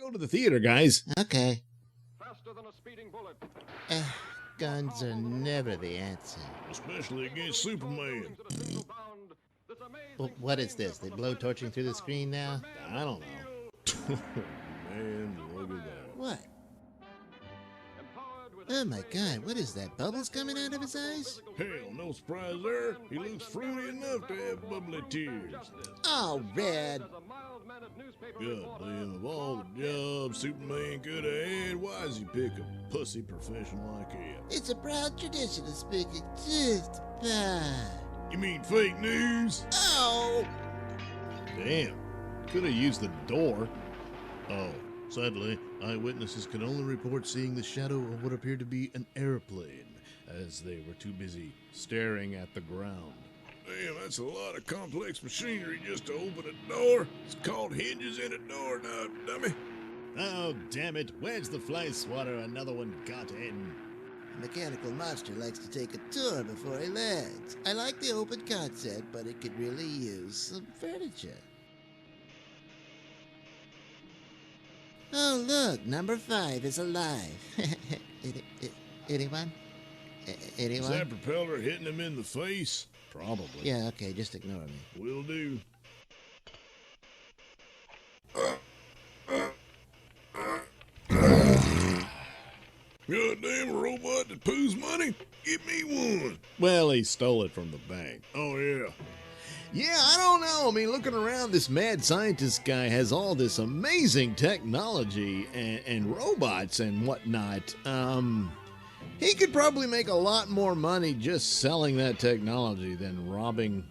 go to the theater, guys. Okay. Faster than a speeding bullet. Guns are never the answer. Especially against Superman. Well, what is this? They blow torching through the screen now? I don't know. Man, look at that. What? Oh my god, what is that? Bubbles coming out of his eyes? Hell, no surprise there. He looks fruity enough to have bubbly tears. Oh, Red. God damn, of all the jobs Superman could have had, why does he pick a pussy profession like that? It's a proud tradition of speaking just fine. You mean fake news? Oh! Damn. Could have used the door. Oh, sadly, eyewitnesses can only report seeing the shadow of what appeared to be an airplane, as they were too busy staring at the ground. Damn, that's a lot of complex machinery just to open a door. It's called hinges in a door now, dummy. Oh, damn it. Where's the fly swatter? Another one got in. A mechanical monster likes to take a tour before he lands. I like the open concept, but it could really use some furniture. Oh, look, number 5 is alive. Anyone? Anyone? Is that propeller hitting him in the face? Probably. Yeah, okay, just ignore me. Will do. Goddamn robot that poos money? Give me one. Well, he stole it from the bank. Oh, yeah. Yeah, I don't know. I mean, looking around, this mad scientist guy has all this amazing technology and robots and whatnot. He could probably make a lot more money just selling that technology than robbing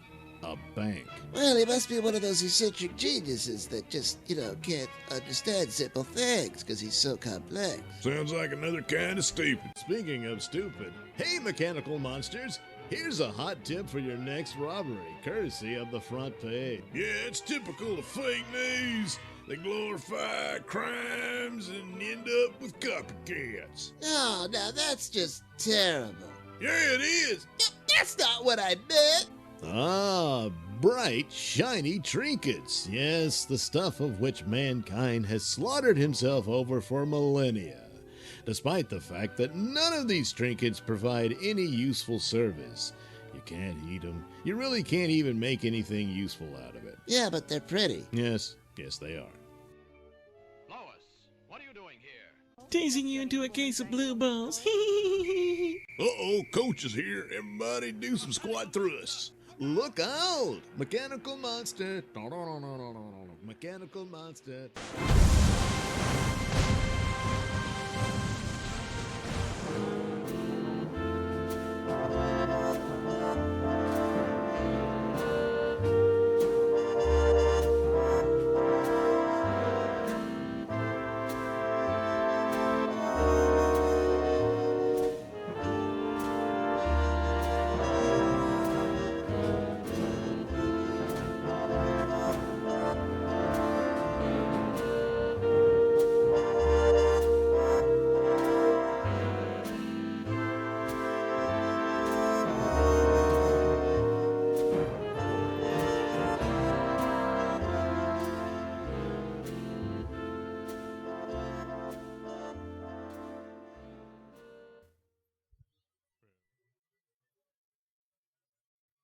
a bank. Well, he must be one of those eccentric geniuses that just, can't understand simple things because he's so complex. Sounds like another kind of stupid. Speaking of stupid, hey, mechanical monsters, here's a hot tip for your next robbery, courtesy of the front page. Yeah, it's typical of fake news. They glorify crimes and end up with copycats. Oh, now that's just terrible. Yeah, it is. That's not what I meant. Ah, bright, shiny trinkets. Yes, the stuff of which mankind has slaughtered himself over for millennia, despite the fact that none of these trinkets provide any useful service. You can't eat them. You really can't even make anything useful out of it. Yeah, but they're pretty. Yes, they are. Lois, what are you doing here? Tasing you into a case of blue balls. Uh-oh, Coach is here. Everybody do some squat thrusts. Look out! Mechanical monster. Mechanical monster.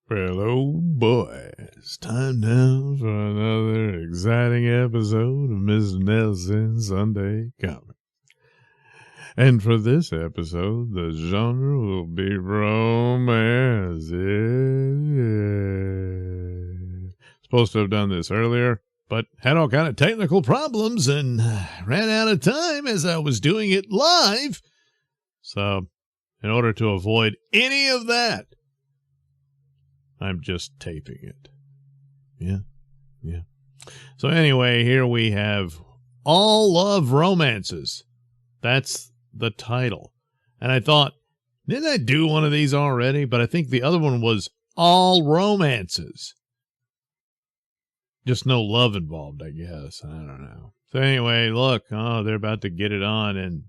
Well, oh boy, it's time now for another exciting episode of Mr. Nailsin Sunday Comic. And for this episode, the genre will be romance. Yeah. Supposed to have done this earlier, but had all kind of technical problems and ran out of time as I was doing it live. So, in order to avoid any of that, I'm just taping it. Yeah. So anyway, here we have All Love Romances. That's the title. And I thought, didn't I do one of these already? But I think the other one was All Romances. Just no love involved, I guess. I don't know. So anyway, look. Oh, they're about to get it on and...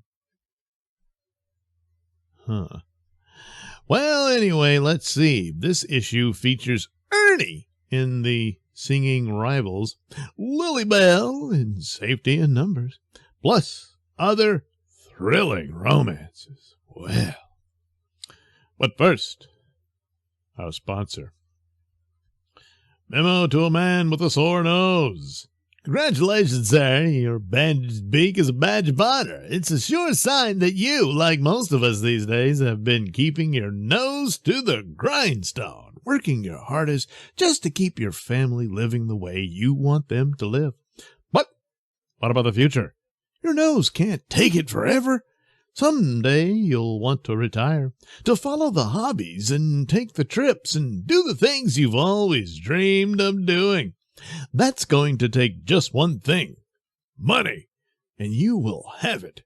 Well, anyway, let's see. This issue features Ernie in the singing rivals, Lily Bell in Safety in Numbers, plus other thrilling romances. Well, but first, our sponsor. Memo to a man with a sore nose. Congratulations, sir. Your bandaged beak is a badge of honor. It's a sure sign that you, like most of us these days, have been keeping your nose to the grindstone, working your hardest just to keep your family living the way you want them to live. But what about the future? Your nose can't take it forever. Someday you'll want to retire, to follow the hobbies and take the trips and do the things you've always dreamed of doing. That's going to take just one thing, money, and you will have it.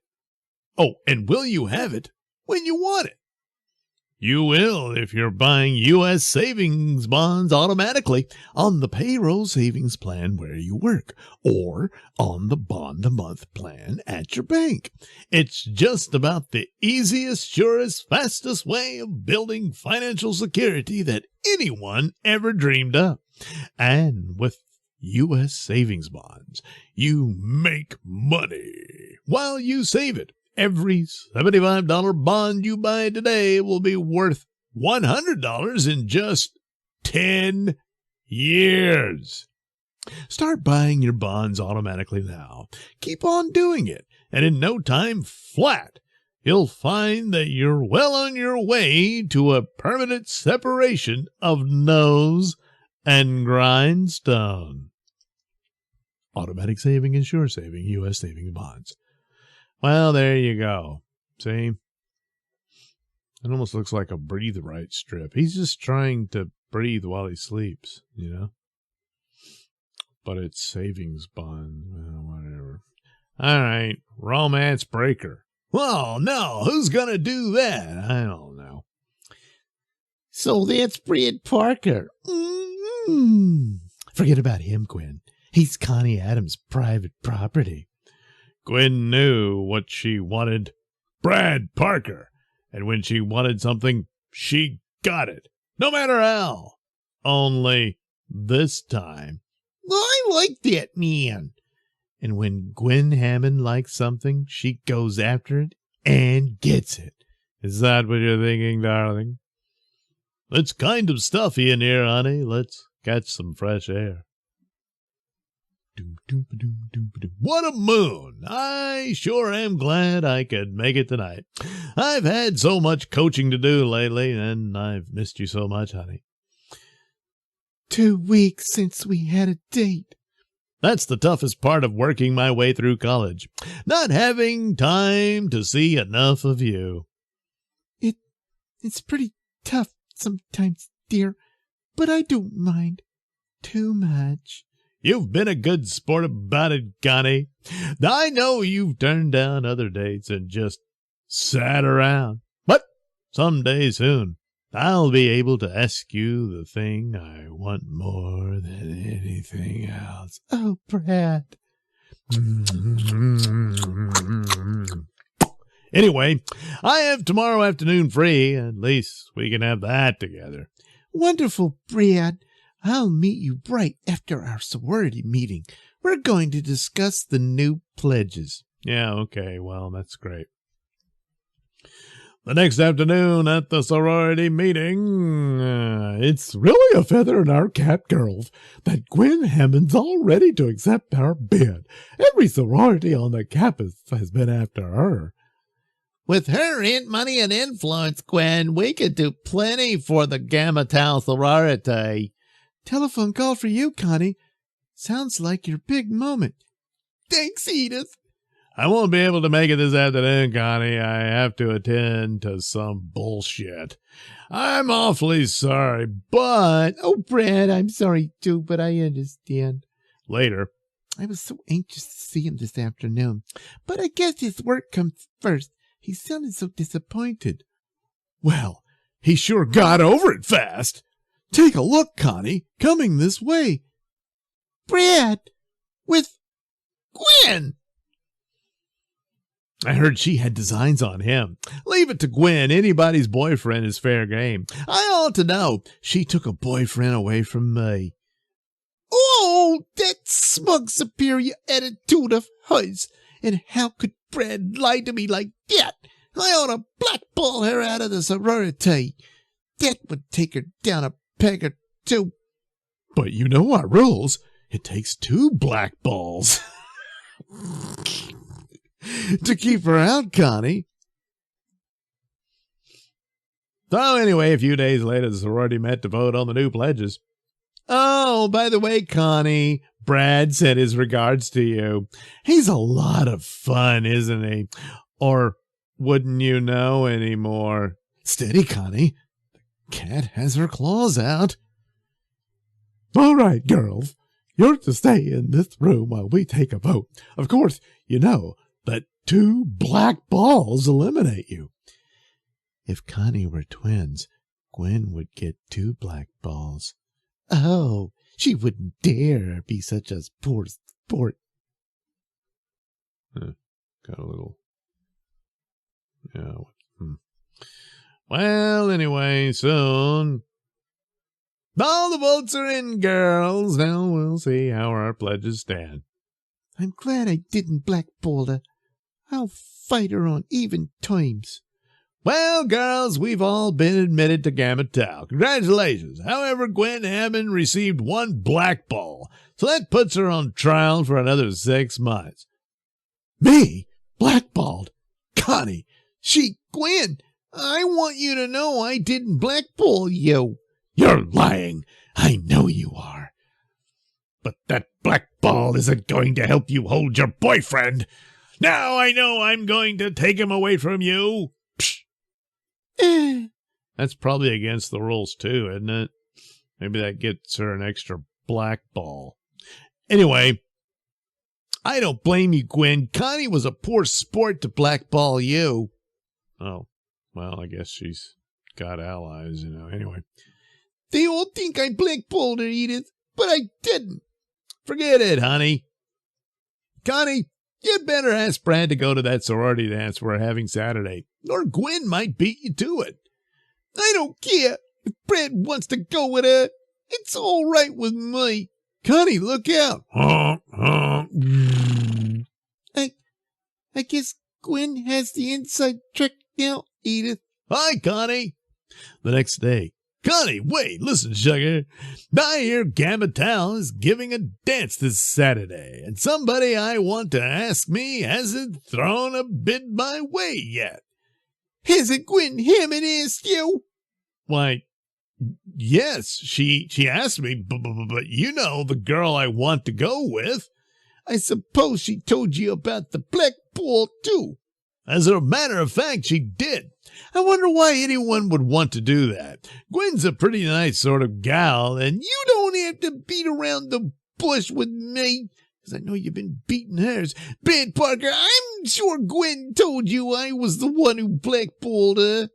Oh, and will you have it when you want it? You will if you're buying U.S. savings bonds automatically on the payroll savings plan where you work or on the bond-a-month plan at your bank. It's just about the easiest, surest, fastest way of building financial security that anyone ever dreamed of. And with U.S. savings bonds, you make money while you save it. Every $75 bond you buy today will be worth $100 in just 10 years. Start buying your bonds automatically now. Keep on doing it, and in no time flat, you'll find that you're well on your way to a permanent separation of nose and grindstone. Automatic saving and sure saving, U.S. savings bonds. Well, there you go. See? It almost looks like a breathe right strip. He's just trying to breathe while he sleeps, you know? But it's savings bond. Well, whatever. All right. Romance breaker. Well, no. Who's going to do that? I don't know. So that's Brad Parker. Forget about him, Gwen. He's Connie Adams' private property. Gwen knew what she wanted. Brad Parker. And when she wanted something, she got it. No matter how. Only this time. I like that man. And when Gwen Hammond likes something, she goes after it and gets it. Is that what you're thinking, darling? It's kind of stuffy in here, honey. Let's catch some fresh air. What a moon! I sure am glad I could make it tonight. I've had so much coaching to do lately, and I've missed you so much, honey. 2 weeks since we had a date. That's the toughest part of working my way through college. Not having time to see enough of you. It's pretty tough sometimes, dear, but I don't mind too much. You've been a good sport about it, Connie. I know you've turned down other dates and just sat around. But someday soon, I'll be able to ask you the thing I want more than anything else. Oh, Brad. Anyway, I have tomorrow afternoon free. At least we can have that together. Wonderful, Brad. I'll meet you right after our sorority meeting. We're going to discuss the new pledges. Yeah, okay. Well, that's great. The next afternoon at the sorority meeting, it's really a feather in our cap, girls, that Gwen Hammond's all ready to accept our bid. Every sorority on the campus has been after her. With her money and influence, Gwen, we could do plenty for the Gamma Tau sorority. Telephone call for you, Connie. Sounds like your big moment. Thanks, Edith. I won't be able to make it this afternoon, Connie. I have to attend to some bullshit. I'm awfully sorry, but... Oh, Brad, I'm sorry too, but I understand. Later. I was so anxious to see him this afternoon, but I guess his work comes first. He sounded so disappointed. Well, he sure got over it fast. Take a look, Connie, coming this way. Brad, with Gwen. I heard she had designs on him. Leave it to Gwen. Anybody's boyfriend is fair game. I ought to know. She took a boyfriend away from me. Oh, that smug superior attitude of hers. And how could Brad lie to me like that? I ought to blackball her out of the sorority. That would take her down a peg or two. But you know our rules. It takes 2 blackballs to keep her out, Connie. So anyway, a few days later, the sorority met to vote on the new pledges. Oh, by the way, Connie, Brad sent his regards to you. He's a lot of fun, isn't he? Or wouldn't you know anymore? Steady, Connie. The cat has her claws out. All right, girls. You're to stay in this room while we take a vote. Of course, you know that 2 black balls eliminate you. If Connie were twins, Gwen would get 2 black balls. Oh, she wouldn't dare be such a poor sport. Got a little... Yeah. Well, anyway, soon... All the votes are in, girls. Now we'll see how our pledges stand. I'm glad I didn't blackball her. I'll fight her on even terms. Well, girls, we've all been admitted to Gamma Tau. Congratulations. However, Gwen Hammond received 1 black ball, so that puts her on trial for another 6 months. Me? Blackballed? Connie, Gwen, I want you to know I didn't blackball you. You're lying. I know you are. But that black ball isn't going to help you hold your boyfriend. Now I know I'm going to take him away from you. Psh. That's probably against the rules too, isn't it? Maybe that gets her an extra black ball. Anyway, I don't blame you, Gwen. Connie was a poor sport to blackball you. Oh, well, I guess she's got allies, you know. Anyway. They all think I blackballed her, Edith, but I didn't. Forget it, honey. Connie, you better ask Brad to go to that sorority dance we're having Saturday, or Gwen might beat you to it. I don't care. If Brad wants to go with her, it's all right with me. Connie, look out. I guess Gwen has the inside trick now, Edith. Hi, Connie. The next day. Connie, wait, listen, sugar. I hear Gamma Tau is giving a dance this Saturday, and somebody I want to ask me hasn't thrown a bid my way yet. Hasn't Gwen Hammond asked you? Why, yes, she asked me, but you know the girl I want to go with. I suppose she told you about the black ball, too. As a matter of fact, she did. I wonder why anyone would want to do that. Gwen's a pretty nice sort of gal, and you don't have to beat around the bush with me, because I know you've been beating hers. Brad Parker, I'm sure Gwen told you I was the one who blackballed her.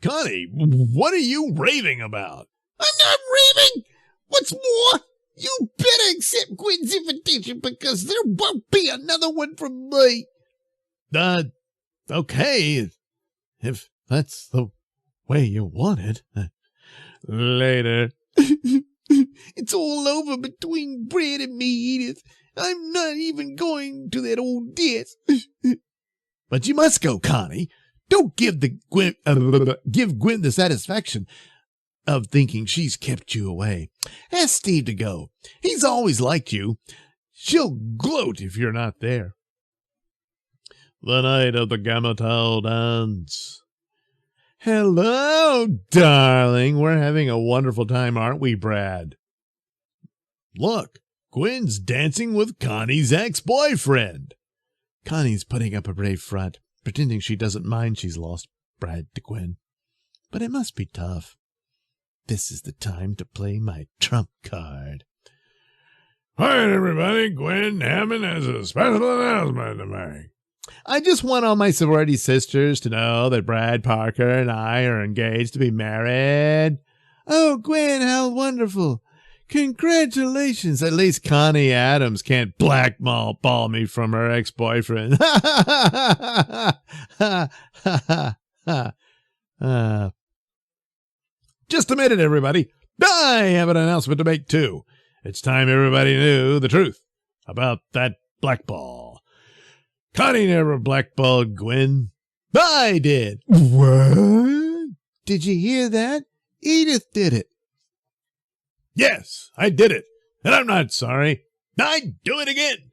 Connie, what are you raving about? I'm not raving! What's more, you better accept Gwen's invitation, because there won't be another one from me. Okay, if that's the way you want it. Later. It's all over between Brad and me, Edith. I'm not even going to that old dance. But you must go, Connie. Don't give Gwen the satisfaction of thinking she's kept you away. Ask Steve to go. He's always liked you. She'll gloat if you're not there. The night of the Gamma Tau dance. Hello, darling. We're having a wonderful time, aren't we, Brad? Look, Gwen's dancing with Connie's ex-boyfriend. Connie's putting up a brave front, pretending she doesn't mind she's lost Brad to Gwen. But it must be tough. This is the time to play my trump card. All right, everybody. Gwen Hammond has a special announcement to make. I just want all my sorority sisters to know that Brad Parker and I are engaged to be married. Oh, Gwen, how wonderful. Congratulations. At least Connie Adams can't blackball me from her ex-boyfriend. Just a minute, everybody. I have an announcement to make, too. It's time everybody knew the truth. about that blackball. Connie never blackballed Gwen. I did. What? Did you hear that? Edith did it. Yes, I did it, and I'm not sorry. I'd do it again,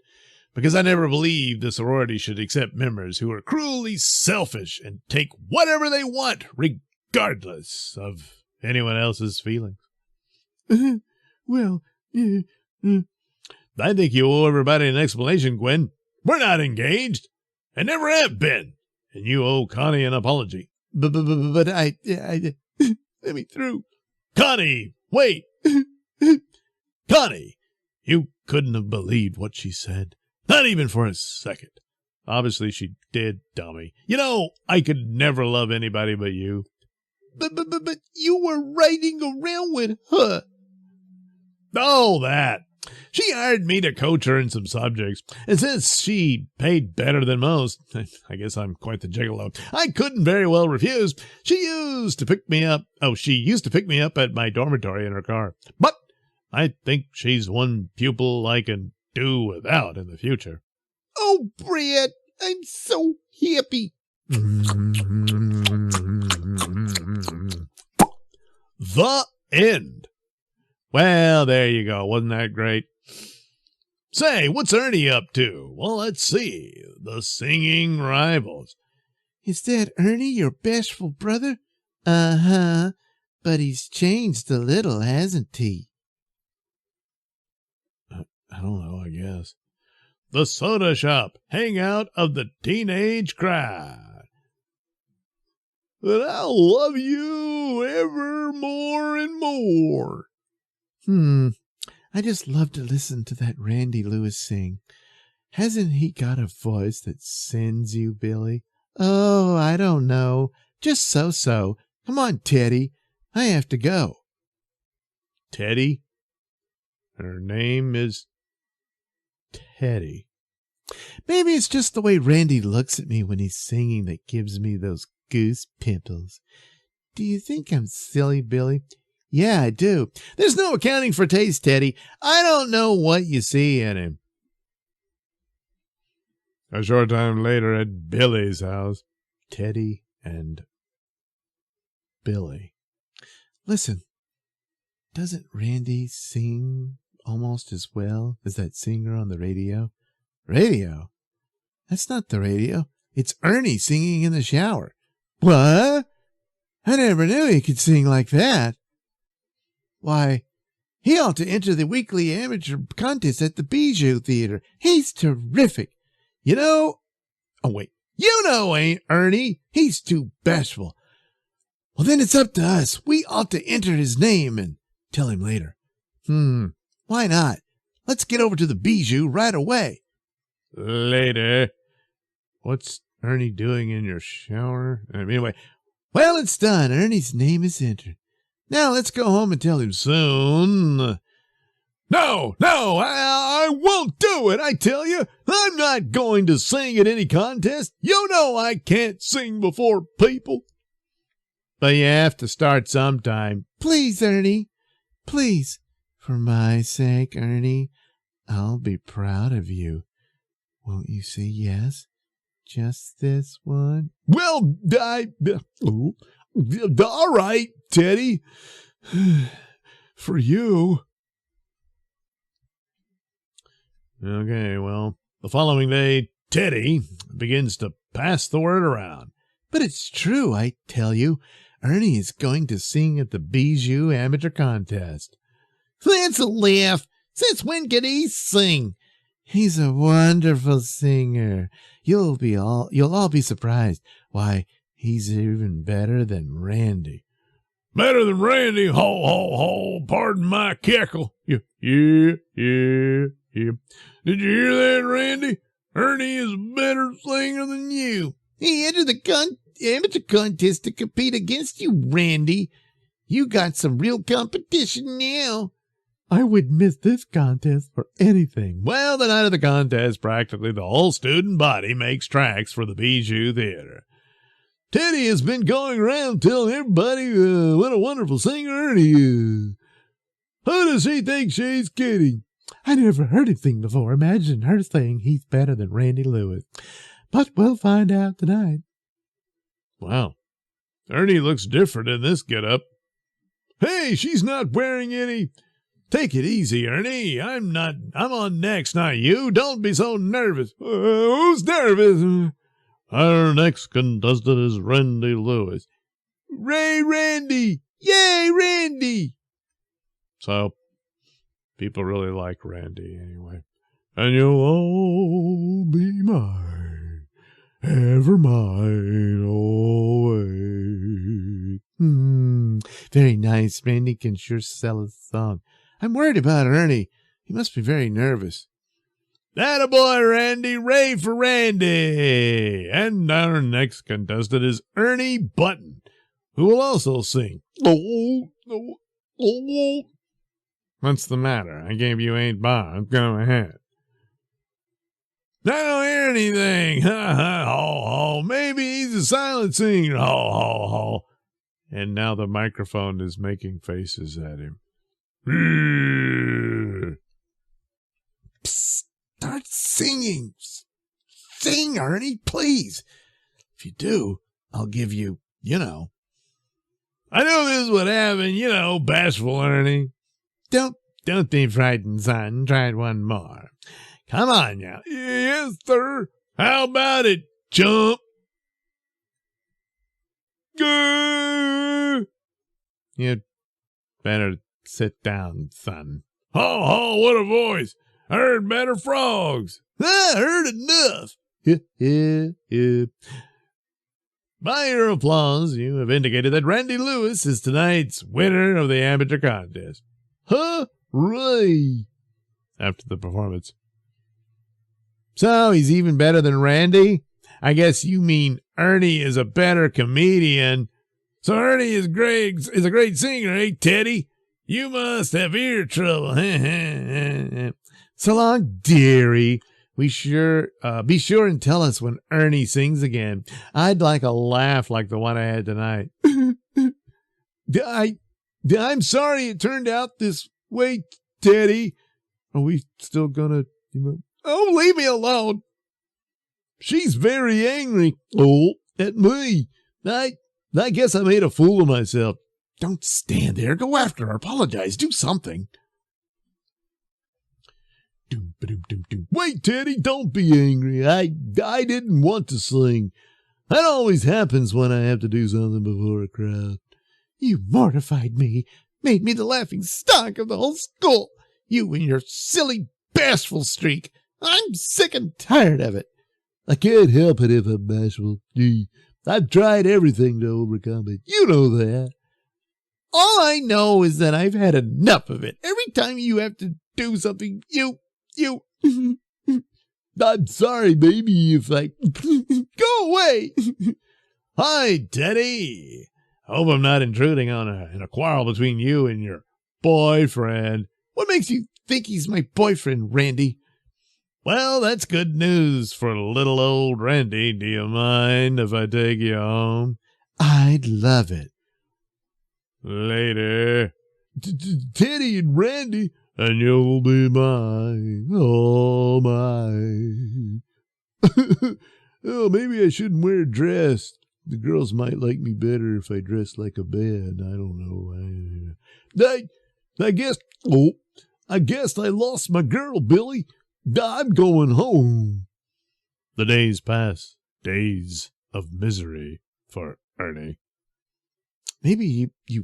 because I never believed the sorority should accept members who are cruelly selfish and take whatever they want, regardless of anyone else's feelings. Well, I think you owe everybody an explanation, Gwen. We're not engaged, and never have been, and you owe Connie an apology. But I let me through. Connie, wait. Connie, you couldn't have believed what she said. Not even for a second. Obviously she did, dummy. You know, I could never love anybody but you. But you were riding around with her. Oh, that. She hired me to coach her in some subjects, and since she paid better than most, I guess I'm quite the gigolo, I couldn't very well refuse. She used to pick me up at my dormitory in her car. But I think she's one pupil I can do without in the future. Oh, Brad, I'm so happy. The end. Well, there you go. Wasn't that great? Say, what's Ernie up to? Well, let's see. The Singing Rivals. Is that Ernie, your bashful brother? Uh-huh. But he's changed a little, hasn't he? I don't know, I guess. The Soda Shop. Hangout of the Teenage Crowd. But I'll love you ever more and more. I just love to listen to that Randy Lewis sing. Hasn't he got a voice that sends you, Billy? Oh, I don't know. Just so-so. Come on, Teddy. I have to go. Teddy? Her name is Teddy. Maybe it's just the way Randy looks at me when he's singing that gives me those goose pimples. Do you think I'm silly, Billy? Yeah, I do. There's no accounting for taste, Teddy. I don't know what you see in him. A short time later at Billy's house, Teddy and Billy. Listen, doesn't Randy sing almost as well as that singer on the radio? Radio? That's not the radio. It's Ernie singing in the shower. What? I never knew he could sing like that. Why, he ought to enter the weekly amateur contest at the Bijou Theater. He's terrific. You know, ain't Ernie. He's too bashful. Well, then it's up to us. We ought to enter his name and tell him later. Why not? Let's get over to the Bijou right away. Later. What's Ernie doing in your shower? Anyway, well, it's done. Ernie's name is entered. Now let's go home and tell him soon. No, I won't do it, I tell you. I'm not going to sing at any contest. You know I can't sing before people. But you have to start sometime. Please, Ernie. Please. For my sake, Ernie, I'll be proud of you. Won't you say yes? Just this one? Well, all right, Teddy. For you. Okay, well, the following day, Teddy begins to pass the word around. But it's true, I tell you. Ernie is going to sing at the Bijou Amateur Contest. That's a laugh. Since when can he sing? He's a wonderful singer. You'll all be surprised. Why, he's even better than Randy. Better than Randy? Ho, ho, ho. Pardon my cackle. Yeah. Did you hear that, Randy? Ernie is a better singer than you. He entered the amateur contest to compete against you, Randy. You got some real competition now. I wouldn't miss this contest for anything. Well, the night of the contest, practically the whole student body makes tracks for the Bijou Theater. Teddy has been going around telling everybody what a wonderful singer Ernie is. Who does he think she's kidding? I never heard anything before. Imagine her saying he's better than Randy Lewis. But we'll find out tonight. Wow. Ernie looks different in this getup. Hey, she's not wearing any. Take it easy, Ernie. I'm on next, not you. Don't be so nervous. Who's nervous? Our next contestant is Randy Lewis. Randy! Yay, Randy! So, people really like Randy anyway. And you'll all be mine, ever mine, always. Very nice. Randy can sure sell a song. I'm worried about Ernie. He must be very nervous. Attaboy, Randy. Ray for Randy. And our next contestant is Ernie Button, who will also sing. What's the matter? I gave you 8 bars. Go ahead. I don't hear anything. Ha ha ho ho. Maybe he's a silent singer. Ho ho ho. And now the microphone is making faces at him. Psst, start singing. Sing, Ernie, please. If you do, I'll give you, I know this would happen, bashful Ernie. Don't be frightened, son. Try it one more. Come on now. Yes, sir. How about it, chump? You'd better sit down, son. Ho, ho, what a voice. I heard better frogs. I heard enough. By your applause, you have indicated that Randy Lewis is tonight's winner of the amateur contest. Hooray! After the performance. So he's even better than Randy? I guess you mean Ernie is a better comedian. So Ernie is a great singer, eh, Teddy? You must have ear trouble. So long, dearie. Be sure and tell us when Ernie sings again. I'd like a laugh like the one I had tonight. I'm sorry it turned out this way, Teddy. Are we still gonna, Oh, leave me alone. She's very angry. At me. I guess I made a fool of myself. Don't stand there. Go after her. Apologize. Do something. Wait, Teddy, don't be angry. I didn't want to sing. That always happens when I have to do something before a crowd. You mortified me. Made me the laughing stock of the whole school. You and your silly, bashful streak. I'm sick and tired of it. I can't help it if I'm bashful. Gee, I've tried everything to overcome it. You know that. All I know is that I've had enough of it. Every time you have to do something, you. I'm sorry, baby, if I... Go away! Hi, Teddy. Hope I'm not intruding on a quarrel between you and your boyfriend. What makes you think he's my boyfriend, Randy? Well, that's good news for little old Randy. Do you mind if I take you home? I'd love it. Later. Teddy and Randy, and you'll be mine, all mine. Oh, maybe I shouldn't wear a dress. The girls might like me better if I dress like a bed. I don't know. I guess I lost my girl, Billy. I'm going home. The days pass. Days of misery for Ernie. Maybe if you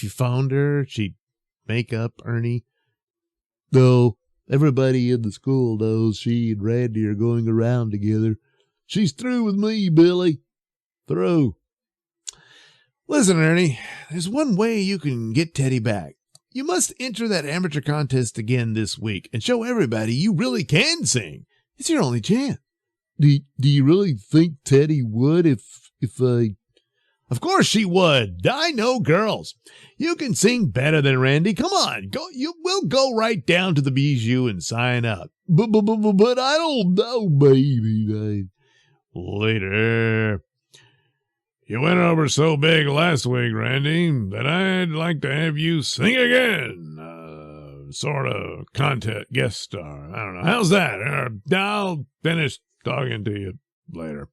found her, she'd make up, Ernie. No, everybody in the school knows she and Randy are going around together. She's through with me, Billy. Through. Listen, Ernie, there's one way you can get Teddy back. You must enter that amateur contest again this week and show everybody you really can sing. It's your only chance. Do you really think Teddy would if I... Of course she would. I know girls. You can sing better than Randy. Come on, we'll go right down to the Bijou and sign up. But I don't know, baby. Later. You went over so big last week, Randy, that I'd like to have you sing again. sort of contest guest star. I don't know. How's that? I'll finish talking to you later.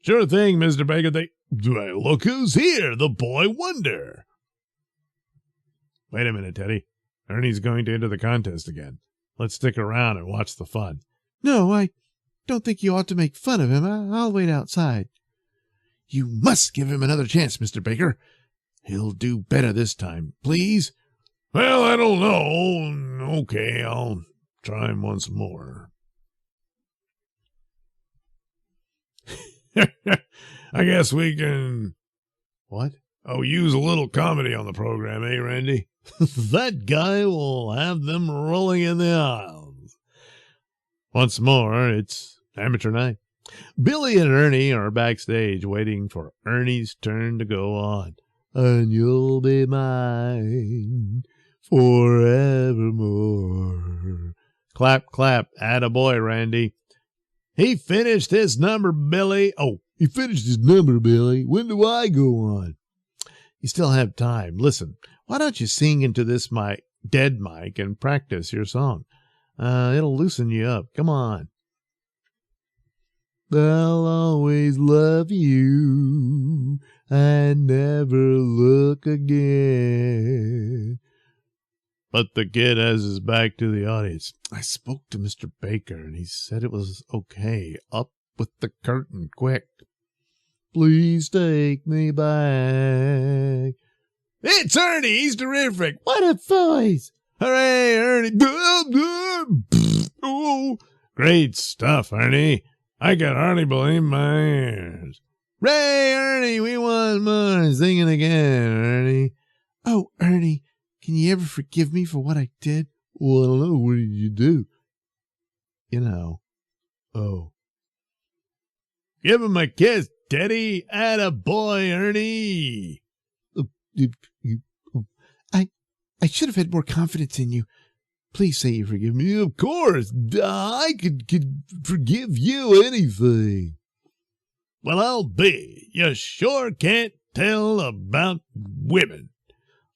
Sure thing, Mr. Baker. Well, look who's here, the boy wonder. Wait a minute, Teddy. Ernie's going to enter the contest again. Let's stick around and watch the fun. No, I don't think you ought to make fun of him. I'll wait outside. You must give him another chance, Mr. Baker. He'll do better this time, please. Well, I don't know. Okay, I'll try him once more. I guess we can... What? Oh, use a little comedy on the program, eh, Randy? That guy will have them rolling in the aisles. Once more, it's amateur night. Billy and Ernie are backstage waiting for Ernie's turn to go on. And you'll be mine forevermore. Clap, clap. Attaboy, Randy. He finished his number, Billy. Oh, he finished his number, Billy. When do I go on? You still have time. Listen, why don't you sing into this dead mic and practice your song? It'll loosen you up. Come on. I'll always love you and never look again. But the kid has his back to the audience. I spoke to Mr. Baker, and he said it was okay. Up with the curtain, quick. Please take me back. It's Ernie. He's terrific. What a voice. Hooray, Ernie. Oh, great stuff, Ernie. I could hardly believe my ears. Ray, Ernie, we want more. Sing it again, Ernie. Oh, Ernie, can you ever forgive me for what I did? Well, I don't know. What did you do? You know. Oh. Give him a kiss, Teddy. Attaboy, Ernie. I should have had more confidence in you. Please say you forgive me. Of course. I could forgive you anything. Well, I'll be. You sure can't tell about women.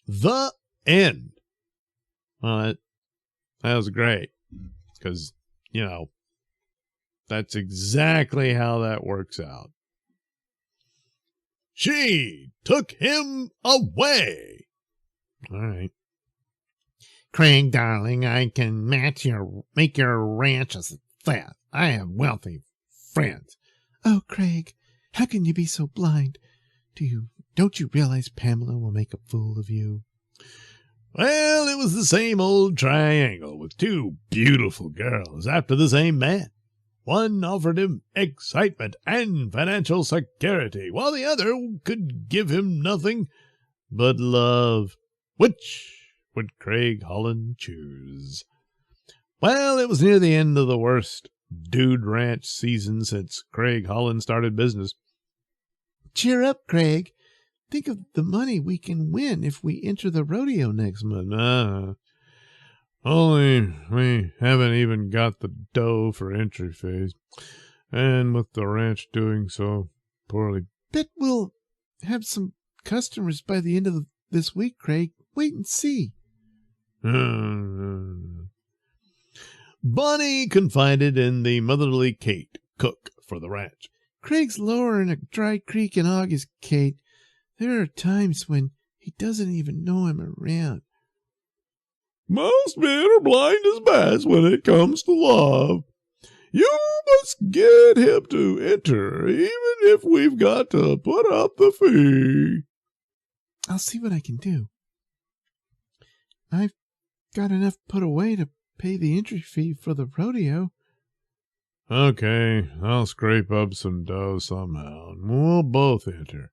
The end. Well, that was great. Because, that's exactly how that works out. She took him away. All right. Craig, darling, I can make your ranch a success. I have wealthy friends. Oh, Craig, how can you be so blind? Don't you realize Pamela will make a fool of you? Well, it was the same old triangle with two beautiful girls after the same man. One offered him excitement and financial security, while the other could give him nothing but love. Which would Craig Holland choose? Well, it was near the end of the worst dude ranch season since Craig Holland started business. Cheer up, Craig. Think of the money we can win if we enter the rodeo next month. Only we haven't even got the dough for entry fees, and with the ranch doing so poorly. Bet we'll have some customers by the end of this week, Craig. Wait and see. Bonnie confided in the motherly Kate, cook for the ranch. Craig's lowering a dry creek in August, Kate. There are times when he doesn't even know I'm around. Most men are blind as bats when it comes to love. You must get him to enter, even if we've got to put up the fee. I'll see what I can do. I've got enough put away to pay the entry fee for the rodeo. Okay, I'll scrape up some dough somehow, and we'll both enter.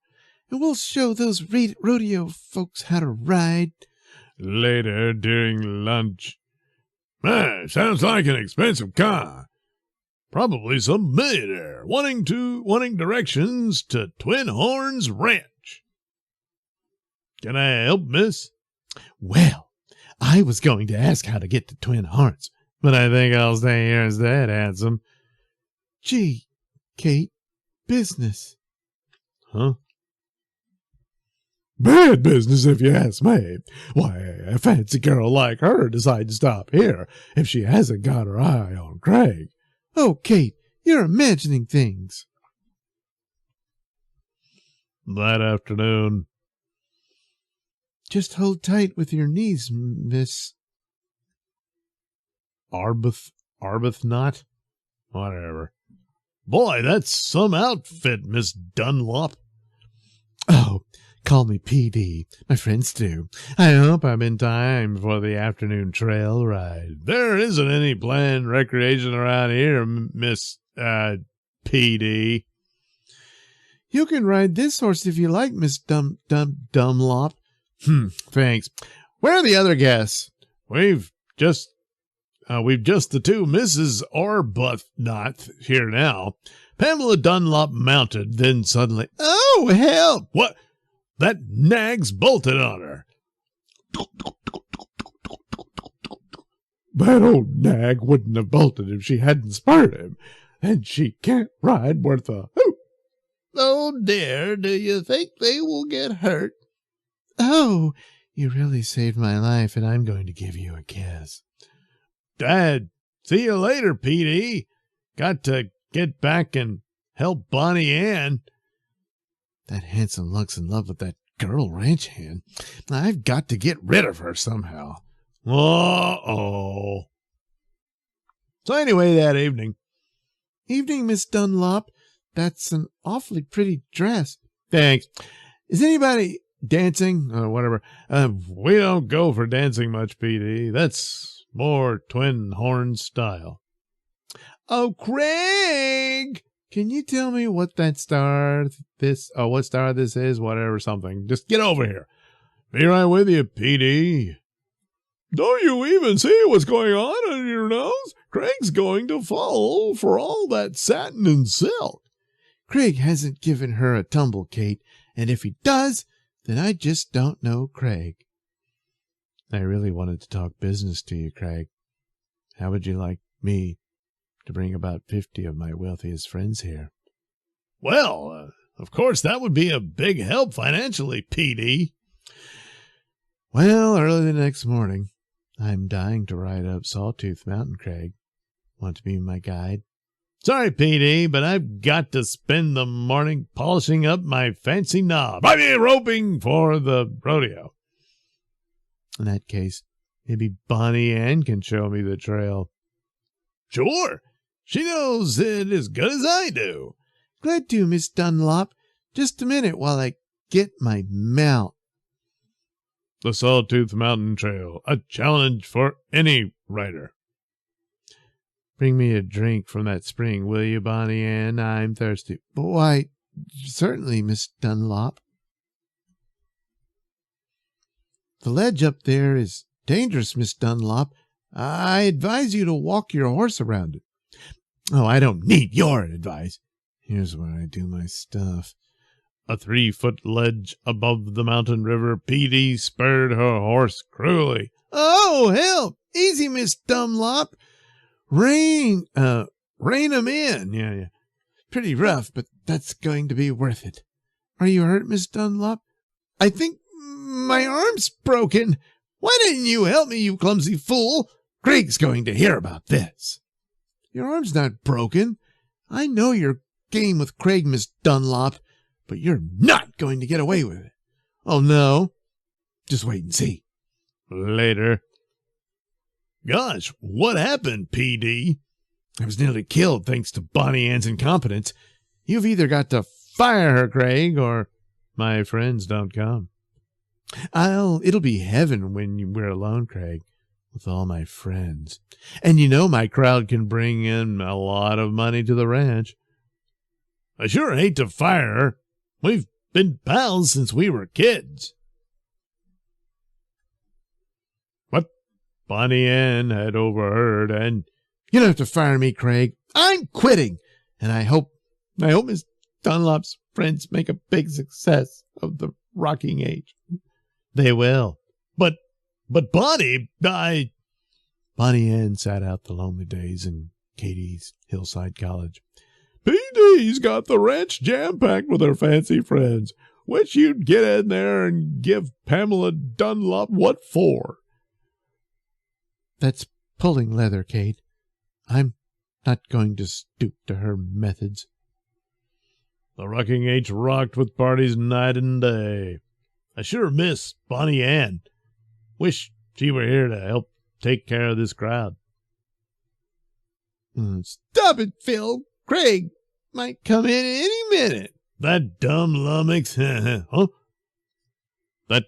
And we'll show those rodeo folks how to ride. Later, during lunch. Sounds like an expensive car. Probably some millionaire wanting directions to Twin Horns Ranch. Can I help, miss? Well, I was going to ask how to get to Twin Horns, but I think I'll stay here instead, handsome. Gee, Kate, business. Huh? Bad business, if you ask me. Why, a fancy girl like her decides to stop here if she hasn't got her eye on Craig. Oh, Kate, you're imagining things. That afternoon, Just hold tight with your knees, Miss. Arbuthnot? Whatever. Boy, that's some outfit, Miss Dunlop. Oh, call me PD. My friends do. I hope I'm in time for the afternoon trail ride. There isn't any planned recreation around here, Miss, PD. You can ride this horse if you like, Miss Dumlop. Thanks. Where are the other guests? We've just the two Mrs. Arbuthnot here now. Pamela Dunlop mounted, then suddenly, Oh, help! what? That nag's bolted on her. That old nag wouldn't have bolted if she hadn't spurred him, and she can't ride worth a hoot. Oh, dear, do you think they will get hurt? Oh, you really saved my life, and I'm going to give you a kiss. Dad, see you later, PD. Got to get back and help Bonnie Ann. That handsome lunk's in love with that girl ranch hand. I've got to get rid of her somehow. Uh-oh. So anyway, that evening. Evening, Miss Dunlop. That's an awfully pretty dress. Thanks. Is anybody dancing or whatever? We don't go for dancing much, PD. That's more twin horn style. Oh, Craig! Can you tell me what star this is? Whatever, something. Just get over here. Be right with you, PD. Don't you even see what's going on under your nose? Craig's going to fall for all that satin and silk. Craig hasn't given her a tumble, Kate, and if he does, then I just don't know Craig. I really wanted to talk business to you, Craig. How would you like me to bring about 50 of my wealthiest friends here? Well, of course, that would be a big help financially, PD. Well, early the next morning, I'm dying to ride up Sawtooth Mountain, Craig. Want to be my guide? Sorry, PD, but I've got to spend the morning polishing up my fancy knob. I mean, roping for the rodeo. In that case, maybe Bonnie Ann can show me the trail. Sure. She knows it as good as I do. Glad to, Miss Dunlop. Just a minute while I get my mount. The Sawtooth Mountain Trail, a challenge for any rider. Bring me a drink from that spring, will you, Bonnie Ann? I'm thirsty. Why, certainly, Miss Dunlop. The ledge up there is dangerous, Miss Dunlop. I advise you to walk your horse around it. Oh, I don't need your advice. Here's where I do my stuff. A 3-foot ledge above the mountain river, PD spurred her horse cruelly. Oh, help! Easy, Miss Dunlop. Rein 'em in. Yeah. Pretty rough, but that's going to be worth it. Are you hurt, Miss Dunlop? I think my arm's broken. Why didn't you help me, you clumsy fool? Craig's going to hear about this. Your arm's not broken. I know you're game with Craig, Miss Dunlop, but you're not going to get away with it. Oh, no? Just wait and see. Later. Gosh, what happened, PD? I was nearly killed thanks to Bonnie Ann's incompetence. You've either got to fire her, Craig, or my friends don't come. It'll be heaven when we're alone, Craig, with all my friends. And you know my crowd can bring in a lot of money to the ranch. I sure hate to fire her. We've been pals since we were kids. What Bonnie Ann had overheard, and you don't have to fire me, Craig. I'm quitting, and I hope Miss Dunlop's friends make a big success of the rocking age. They will. But Bonnie, Bonnie Ann sat out the lonely days in Katie's Hillside College. PD's got the ranch jam-packed with her fancy friends. Wish you'd get in there and give Pamela Dunlop what for. That's pulling leather, Kate. I'm not going to stoop to her methods. The Rocking H rocked with parties night and day. I sure miss Bonnie Ann. Wish she were here to help take care of this crowd. Stop it, Phil. Craig might come in any minute. That dumb lummox, huh? That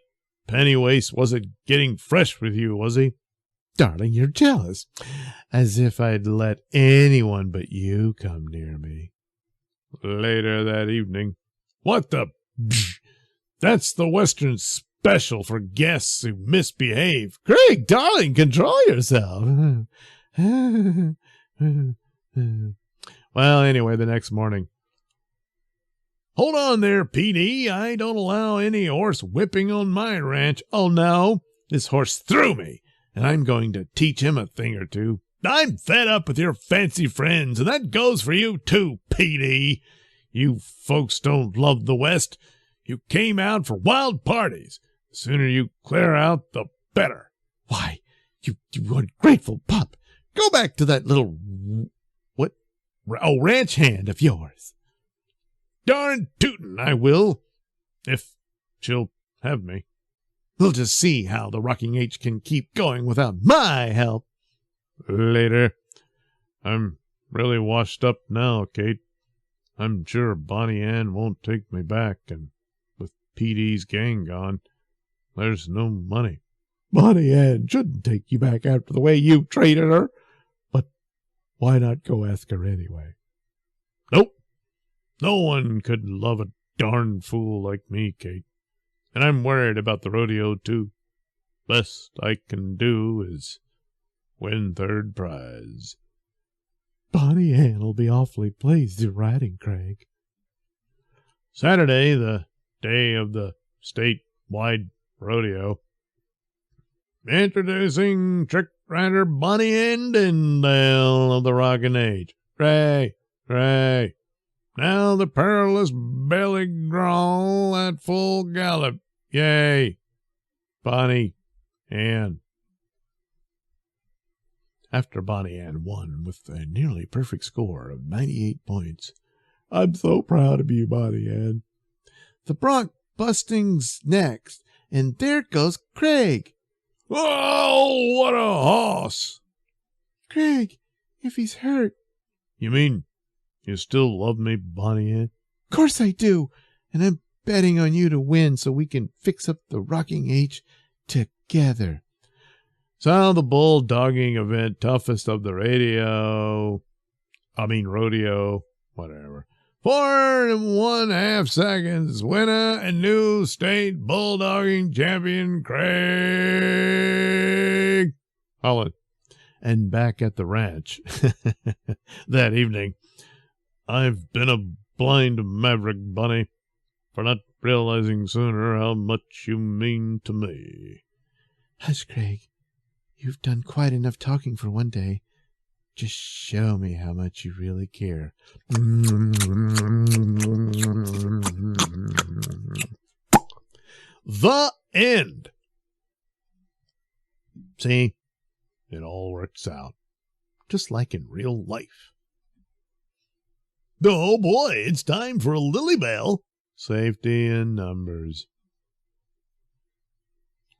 penny-waste wasn't getting fresh with you, was he? Darling, you're jealous. As if I'd let anyone but you come near me. Later that evening. What the... That's the Western special for guests who misbehave. Craig, darling, control yourself. Well, anyway, the next morning. Hold on there, PD. I don't allow any horse whipping on my ranch. Oh, no. This horse threw me, and I'm going to teach him a thing or two. I'm fed up with your fancy friends, and that goes for you too, PD. You folks don't love the West. You came out for wild parties. The sooner you clear out, the better. Why, you ungrateful pup. Go back to that little... ranch hand of yours. Darn tootin' I will, if she'll have me. We'll just see how the Rocking H can keep going without my help. Later. I'm really washed up now, Kate. I'm sure Bonnie Ann won't take me back, and with PD's gang gone, there's no money. Bonnie Ann shouldn't take you back after the way you treated her. But why not go ask her anyway? Nope. No one could love a darn fool like me, Kate. And I'm worried about the rodeo, too. Best I can do is win third prize. Bonnie Ann'll be awfully pleased you're riding, Craig. Saturday, the day of the statewide rodeo. Introducing trick rider Bonnie Ann Dindale of the Rockin' Age. Ray. Now the perilous belly drawl at full gallop. Yay! Bonnie Ann. After Bonnie Ann won with a nearly perfect score of 98 points. I'm so proud of you, Bonnie Ann. The bronc busting's next, and there goes Craig. Oh, what a hoss! Craig, if he's hurt. You mean you still love me, Bonnie Ann? Of course I do, and I'm betting on you to win so we can fix up the Rocking H together. So the bulldogging event, toughest of the rodeo, whatever. 4 1/2 seconds, winner and new state bulldogging champion, Craig Holland. And back at the ranch that evening, I've been a blind maverick, Bunny, for not realizing sooner how much you mean to me. Hush, Craig. You've done quite enough talking for one day. Just show me how much you really care. The end. See, it all works out, just like in real life. Oh boy, it's time for a Lily Bell. Safety in numbers.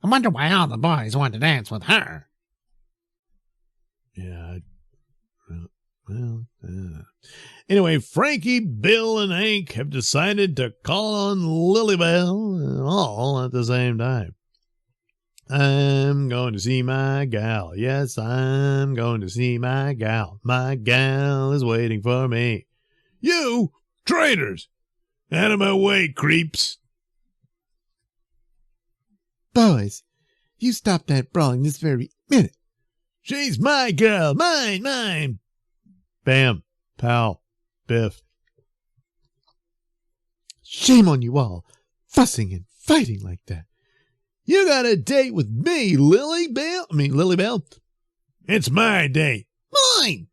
I wonder why all the boys want to dance with her. Yeah, Anyway, Frankie, Bill, and Hank have decided to call on Lily Bell all at the same time. I'm going to see my gal. Yes, I'm going to see my gal. My gal is waiting for me. You traitors! Out of my way, creeps! Boys, you stop that brawling this very minute. She's my girl. Mine. Bam, pow, biff. Shame on you all, fussing and fighting like that. You got a date with me, Lily Bell. It's my date. Mine.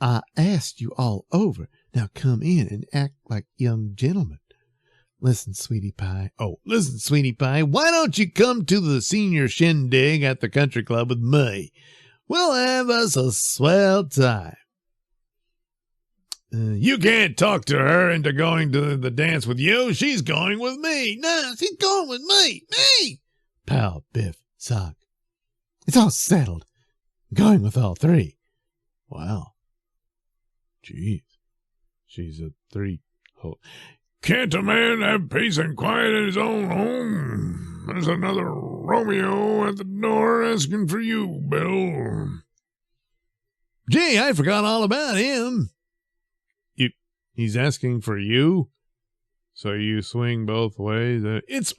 I asked you all over. Now come in and act like young gentlemen. Listen, sweetie pie. Oh, listen, sweetie pie. Why don't you come to the senior shindig at the country club with me? We'll have us a swell time. You can't talk to her into going to the dance with you. She's going with me. No, she's going with me. Me! Pal, Biff, Sock. It's all settled. I'm going with all three. Wow. Jeez. She's a three. Can't a man have peace and quiet in his own home? There's another Romeo at the door asking for you, Bill. Gee, I forgot all about him. He's asking for you? So you swing both ways? It's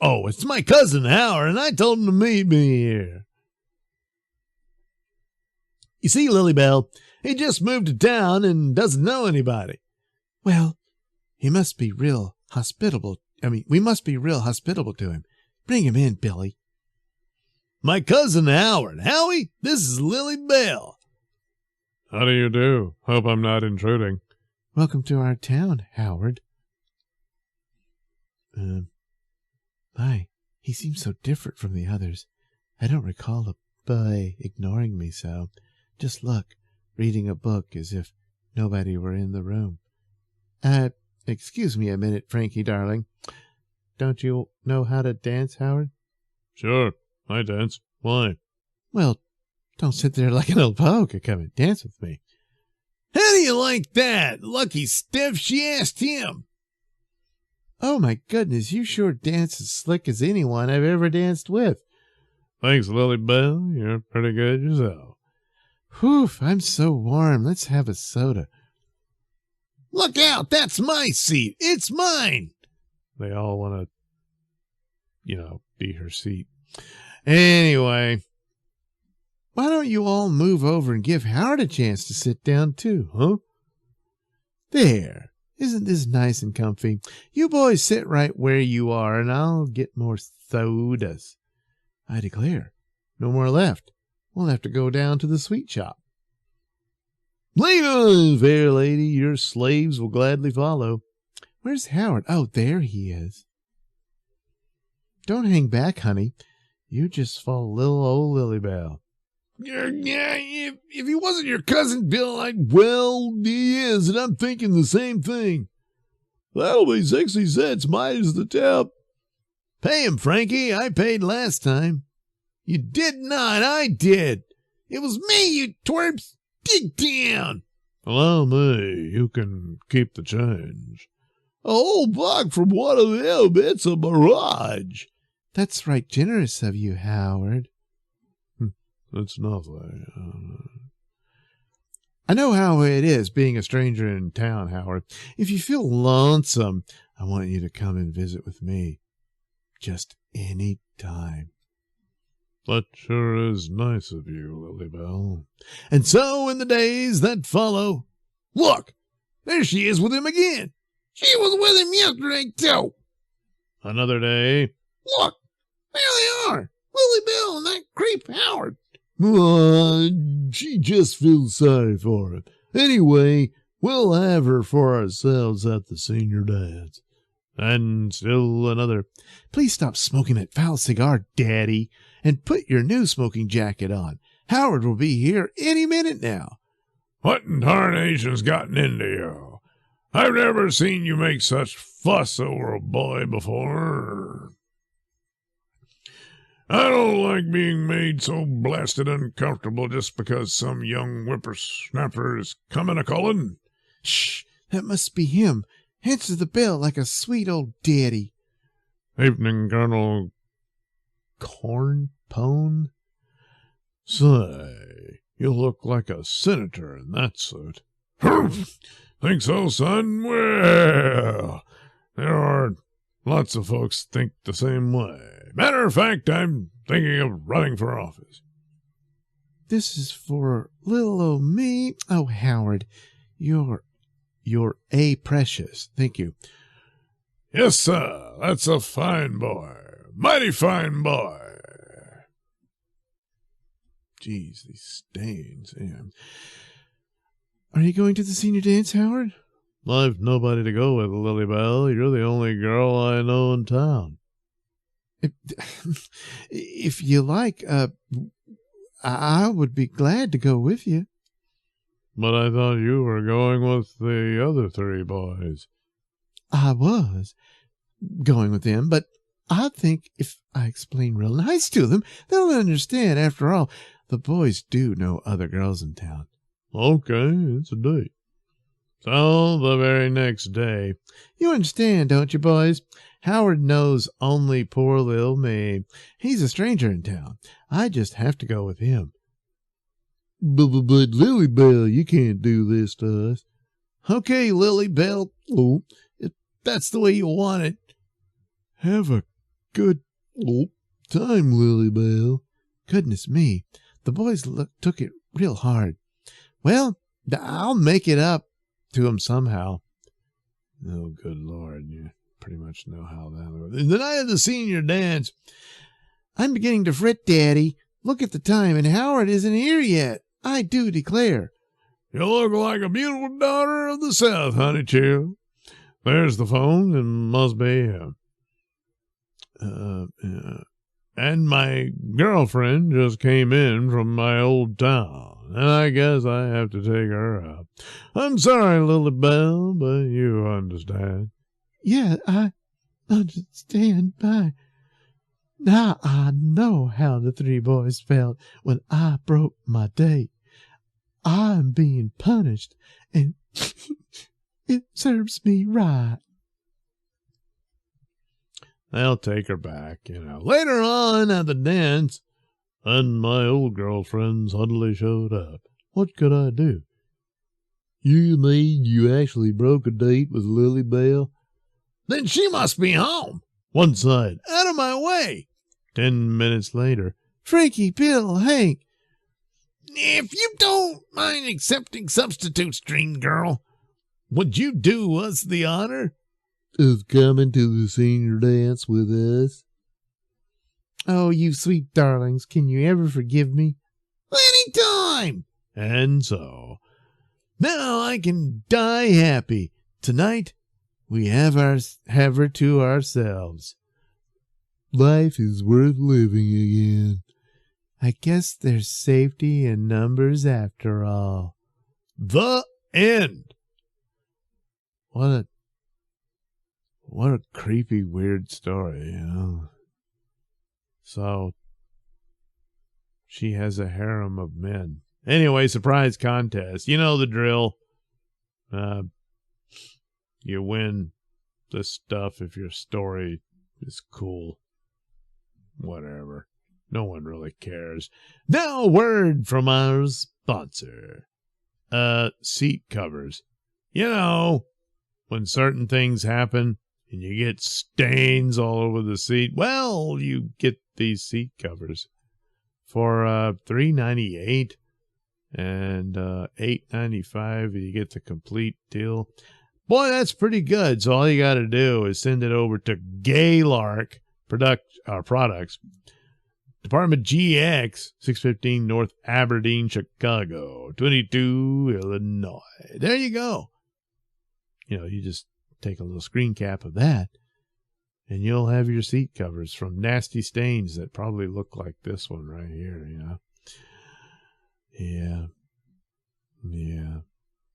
my cousin Howard, and I told him to meet me here. You see, Lilybell, he just moved to town and doesn't know anybody. Well, we must be real hospitable to him. Bring him in, Billy. My cousin Howard. Howie, this is Lilybell. How do you do? Hope I'm not intruding. Welcome to our town, Howard. My, he seems so different from the others. I don't recall a boy ignoring me so. Just look, reading a book as if nobody were in the room. Excuse me a minute, Frankie, darling. Don't you know how to dance, Howard? Sure, I dance. Why? Well, don't sit there like an old poke. Come and dance with me. How do you like that? Lucky stiff, she asked him. Oh, my goodness, you sure dance as slick as anyone I've ever danced with. Thanks, Lilybell. You're pretty good yourself. Whew, I'm so warm. Let's have a soda. Look out, that's my seat. It's mine. They all want to, be her seat. Anyway, why don't you all move over and give Howard a chance to sit down too, huh? There. Isn't this nice and comfy? You boys sit right where you are, and I'll get more sodas. I declare, no more left. We'll have to go down to the sweet shop. Lead on, fair lady. Your slaves will gladly follow. Where's Howard? Oh, there he is. Don't hang back, honey. You just follow little old Lilybell. Yeah, if he wasn't your cousin Bill, well, he is, and I'm thinking the same thing. That'll be 60 cents, minus the tip. Pay him, Frankie. I paid last time. You did not. I did. It was me, you twerps. Dig down. Allow me. You can keep the change. A whole block from one of them. It's a mirage. That's right generous of you, Howard. It's nothing. I know how it is being a stranger in town, Howard. If you feel lonesome, I want you to come and visit with me. Just any time. That sure is nice of you, Lilybell. And so in the days that follow, look, there she is with him again. She was with him yesterday, too. Another day. Look, there they are, Lilybell and that creep Howard. She just feels sorry for him. Anyway, we'll have her for ourselves at the senior dance. And still another. Please stop smoking that foul cigar, Daddy, and put your new smoking jacket on. Howard will be here any minute now. What in tarnation's gotten into you? I've never seen you make such fuss over a boy before. I don't like being made so blasted uncomfortable just because some young whippersnapper is coming a-calling. Shh, that must be him. Answer the bell like a sweet old daddy. Evening, Colonel Cornpone? Say, you look like a senator in that suit. Think so, son? Well, there are lots of folks think the same way. Matter of fact, I'm thinking of running for office. This is for little old me. Oh, Howard, you're a precious. Thank you. Yes, sir. That's a fine boy. Mighty fine boy. Geez, these stains. Man. Are you going to the senior dance, Howard? I've nobody to go with, Lily Bell. You're the only girl I know in town. If you like, I would be glad to go with you. But I thought you were going with the other 3 boys. I was going with them, but I think if I explain real nice to them, they'll understand. After all, the boys do know other girls in town. Okay, it's a date. So the very next day. You understand, don't you, boys? Howard knows only poor little me. He's a stranger in town. I just have to go with him. But Lily Bell, you can't do this to us. Okay, Lily Bell. Oh, if that's the way you want it. Have a good time, Lily Bell. Goodness me, the boys took it real hard. Well, I'll make it up to him somehow. Oh, good Lord, you pretty much know how that works. The night of the senior dance. I'm beginning to fret, Daddy. Look at the time, and Howard isn't here yet. I do declare. You look like a beautiful daughter of the South, honey child. There's the phone. It must be and my girlfriend just came in from my old town, and I guess I have to take her out. I'm sorry, Lily Bell, but you understand. Yeah, I understand. Bye. Now I know how the 3 boys felt when I broke my date. I'm being punished, and it serves me right. They'll take her back, Later on at the dance, and my old girlfriend suddenly showed up. What could I do? You mean you actually broke a date with Lily Bell? Then she must be home. One side. Out of my way. 10 minutes later. Frankie, Bill, Hank. If you don't mind accepting substitutes, dream girl, would you do us the honor of coming to the senior dance with us? Oh, you sweet darlings, can you ever forgive me? Anytime. And so, now I can die happy. Tonight, we have her to ourselves. Life is worth living again. I guess there's safety in numbers after all. The end. What a creepy, weird story, So, she has a harem of men. Anyway, surprise contest. You know the drill. You win this stuff if your story is cool. Whatever. No one really cares. Now, a word from our sponsor. Seat covers. When certain things happen and you get stains all over the seat, well, you get these seat covers for $3.98 and $8.95. You get the complete deal. Boy, that's pretty good. So all you got to do is send it over to Gaylark Products, Department GX, 615 North Aberdeen, Chicago, 22, Illinois. There you go. You just take a little screen cap of that, and you'll have your seat covers from nasty stains that probably look like this one right here, Yeah.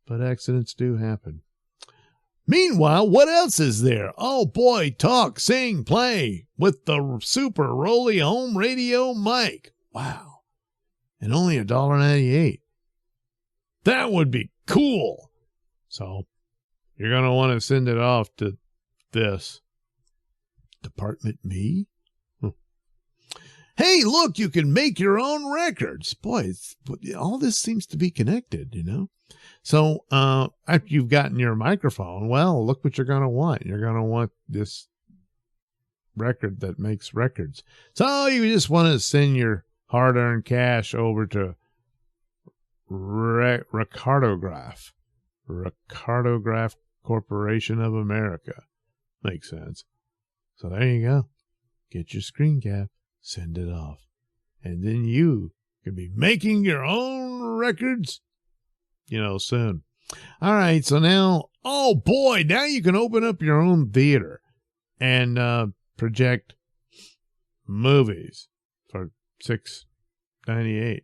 But accidents do happen. Meanwhile, what else is there? Oh boy, talk, sing, play with the super Rolly home radio mic. Wow. And only $1.98. That would be cool. So you're going to want to send it off to this. Department Me? Hey, look, you can make your own records. Boy, all this seems to be connected, So after you've gotten your microphone, well, look what you're going to want. You're going to want this record that makes records. So you just want to send your hard-earned cash over to Ricardograph Corporation of America. Makes sense. So there you go. Get your screen cap, send it off. And then you can be making your own records soon. All right, so now Oh boy, now you can open up your own theater and project movies for $6.98.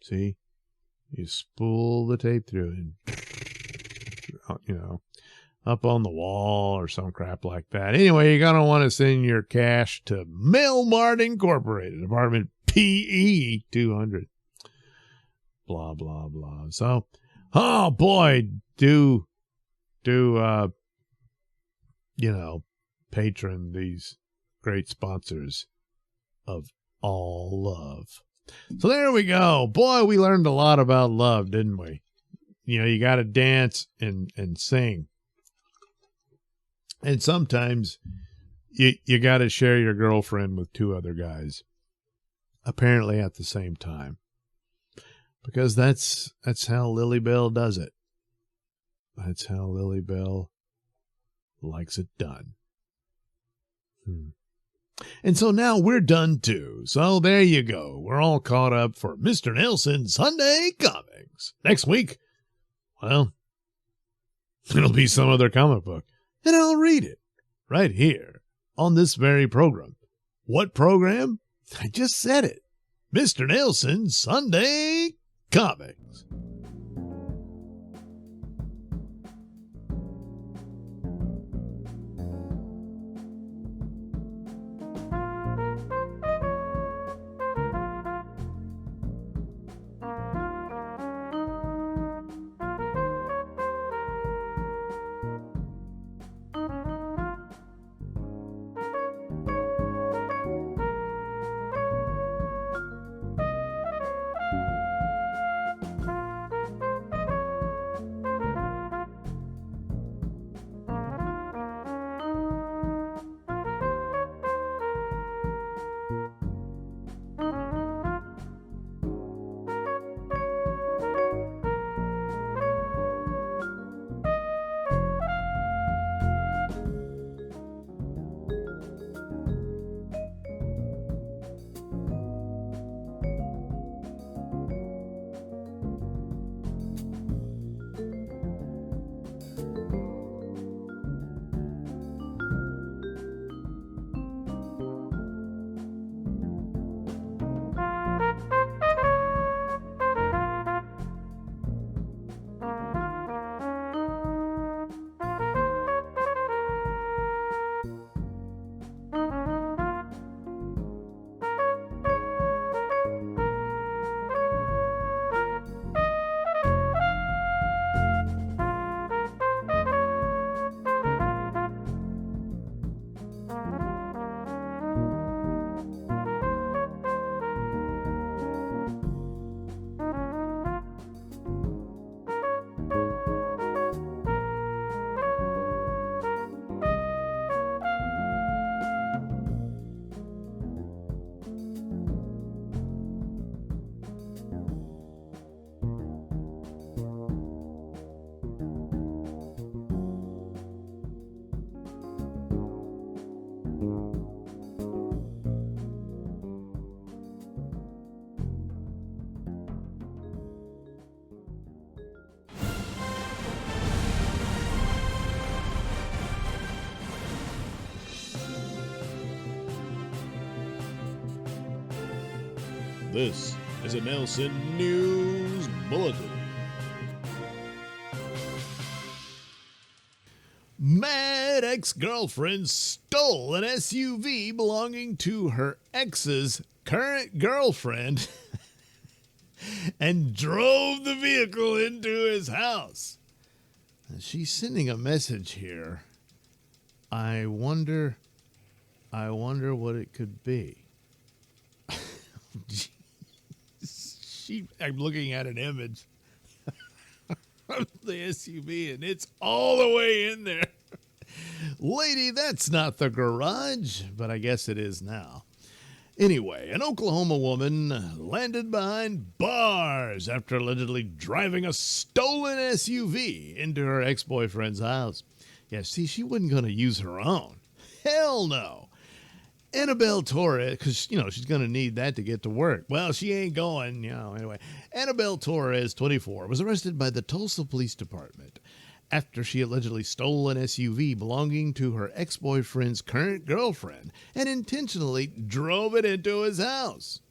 See, you spool the tape through and up on the wall or some crap like that. Anyway, you're gonna want to send your cash to Mailmart Incorporated, apartment PE 200. Blah blah blah. So, oh boy, do patron these great sponsors of All Love. So there we go. Boy, we learned a lot about love, didn't we? You got to dance and sing. And sometimes you got to share your girlfriend with two other guys, apparently at the same time. Because that's how Lily Bell does it. That's how Lily Bell likes it done. And so now we're done too. So there you go. We're all caught up for Mr. Nailsin Sunday Comics. Next week, well, it'll be some other comic book. And I'll read it right here on this very program. What program? I just said it. Mr. Nailsin Sunday Comics. This is a Nailsin News Bulletin. Mad ex-girlfriend stole an SUV belonging to her ex's current girlfriend and drove the vehicle into his house. She's sending a message here. I wonder what it could be. I'm looking at an image of the SUV, and it's all the way in there. Lady, that's not the garage, but I guess it is now. Anyway, an Oklahoma woman landed behind bars after allegedly driving a stolen SUV into her ex-boyfriend's house. Yeah, see, she wasn't going to use her own. Hell no. Annabelle Torres, because, she's going to need that to get to work. Well, she ain't going, anyway. Annabelle Torres, 24, was arrested by the Tulsa Police Department after she allegedly stole an SUV belonging to her ex-boyfriend's current girlfriend and intentionally drove it into his house.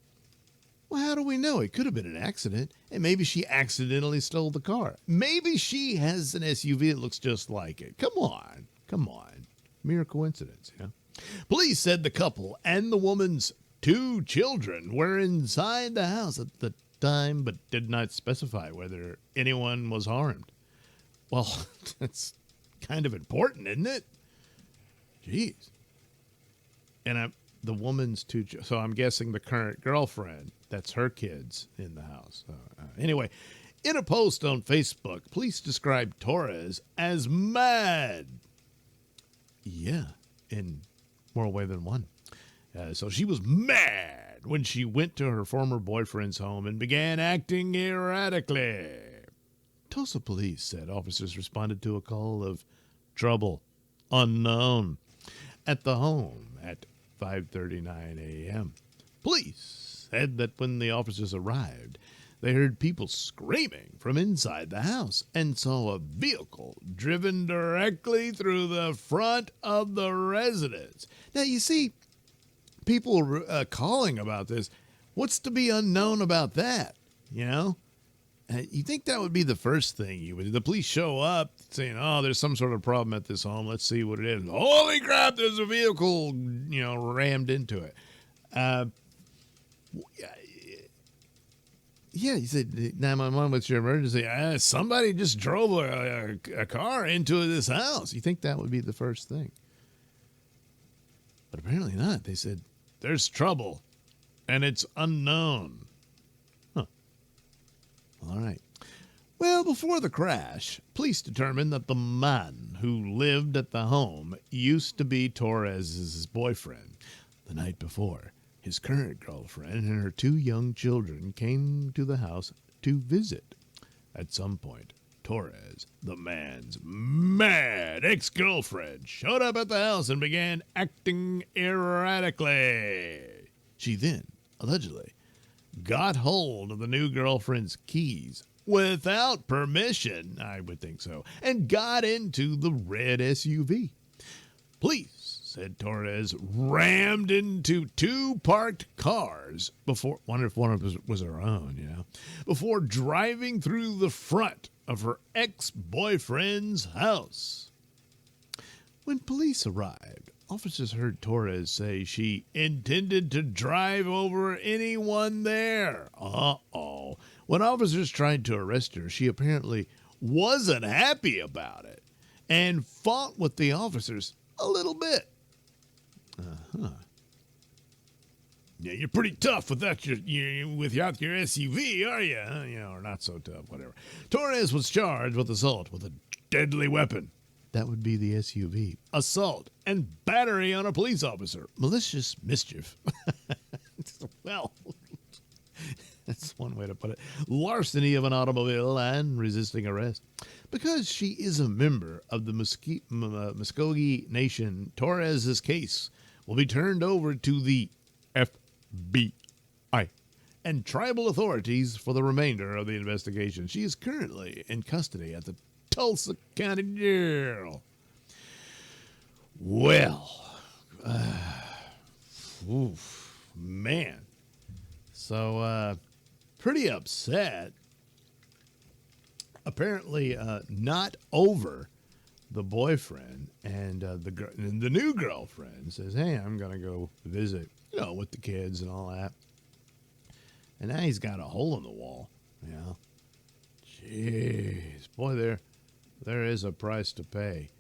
Well, how do we know? It could have been an accident, and maybe she accidentally stole the car. Maybe she has an SUV that looks just like it. Come on. Mere coincidence, you know? Police said the couple and the woman's 2 children were inside the house at the time, but did not specify whether anyone was harmed. Well, that's kind of important, isn't it? Jeez. And the woman's 2, so I'm guessing the current girlfriend, that's her kids in the house. Anyway, in a post on Facebook, police described Torres as mad. Yeah, in more way than one. So she was mad when she went to her former boyfriend's home and began acting erratically. Tulsa police said officers responded to a call of trouble unknown at the home at 5:39 a.m. Police said that when the officers arrived, they heard people screaming from inside the house and saw a vehicle driven directly through the front of the residence. Now, you see, people calling about this. What's to be unknown about that? You know? You think that would be the first thing you would. The police show up saying, "Oh, there's some sort of problem at this home. Let's see what it is." Holy crap! There's a vehicle, rammed into it. Yeah, he said, "911, what's your emergency?" Somebody just drove a car into this house. You think that would be the first thing? But apparently not. They said, "There's trouble, and it's unknown." All right. Well, before the crash, police determined that the man who lived at the home used to be Torres's boyfriend. The night before, his current girlfriend and her 2 young children came to the house to visit. At some point, Torres, the man's mad ex-girlfriend, showed up at the house and began acting erratically. She then, allegedly, got hold of the new girlfriend's keys without permission, I would think so, and got into the red SUV. Police said Torres rammed into 2 parked cars before, wonder if one of them was her own, before driving through the front of her ex-boyfriend's house. When police arrived, officers heard Torres say she intended to drive over anyone there. Uh-oh. When officers tried to arrest her, she apparently wasn't happy about it and fought with the officers a little bit. Yeah, you're pretty tough without your SUV, are you? Or not so tough, whatever. Torres was charged with assault with a deadly weapon. That would be the SUV. Assault and battery on a police officer. Malicious mischief. Well, that's one way to put it. Larceny of an automobile and resisting arrest. Because she is a member of the Muskogee Nation, Torres's case will be turned over to the FBI and tribal authorities for the remainder of the investigation. She is currently in custody at the Tulsa County Jail. Well, man. So, pretty upset. Apparently, not over the boyfriend, and the new girlfriend says, "Hey, I'm gonna go visit, with the kids and all that." And now he's got a hole in the wall. Jeez, boy, there is a price to pay,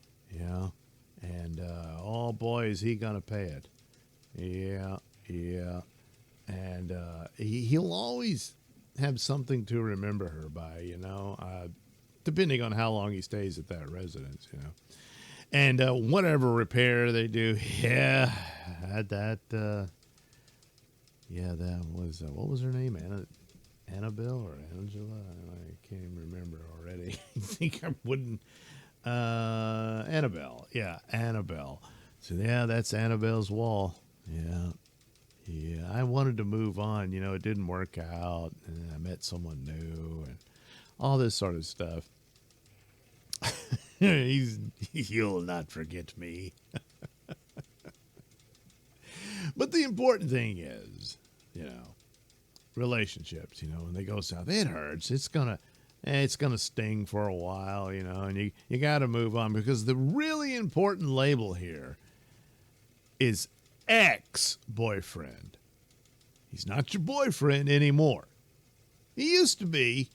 and oh boy, is he gonna pay it. Yeah, and he'll always have something to remember her by, depending on how long he stays at that residence, and whatever repair they do. That was what was her name, Annabelle or Angela? I can't even remember already. I think I wouldn't. Annabelle. Yeah, Annabelle. So, that's Annabelle's wall. Yeah, I wanted to move on. It didn't work out, and I met someone new, and all this sort of stuff. You'll not forget me. But the important thing is, relationships, when they go south, it hurts. It's gonna sting for a while, and you got to move on, because the really important label here is ex-boyfriend. He's not your boyfriend anymore. He used to be,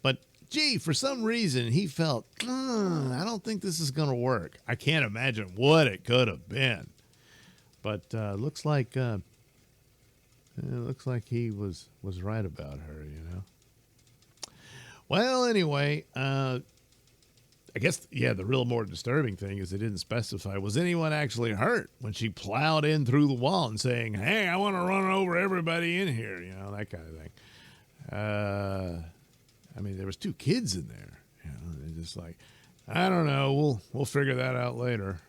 but gee, for some reason he felt, I don't think this is going to work. I can't imagine what it could have been, but looks like he was right about her, Well, anyway, I guess, the real more disturbing thing is they didn't specify, was anyone actually hurt when she plowed in through the wall and saying, hey, I want to run over everybody in here, that kind of thing. There was 2 kids in there, they're just like, I don't know, we'll figure that out later.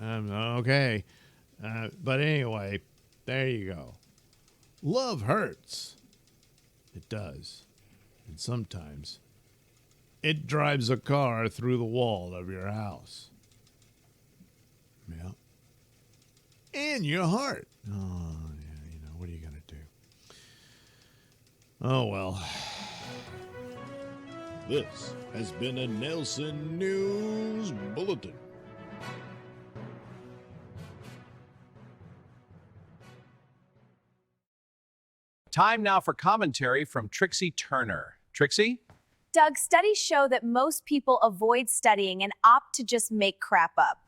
Okay. But anyway, there you go. Love hurts. It does. And sometimes it drives a car through the wall of your house. Yeah. And your heart. Oh, yeah, what are you going to do? Oh, well. This has been a Nailsin News Bulletin. Time now for commentary from Trixie Turner. Trixie? Doug, studies show that most people avoid studying and opt to just make crap up.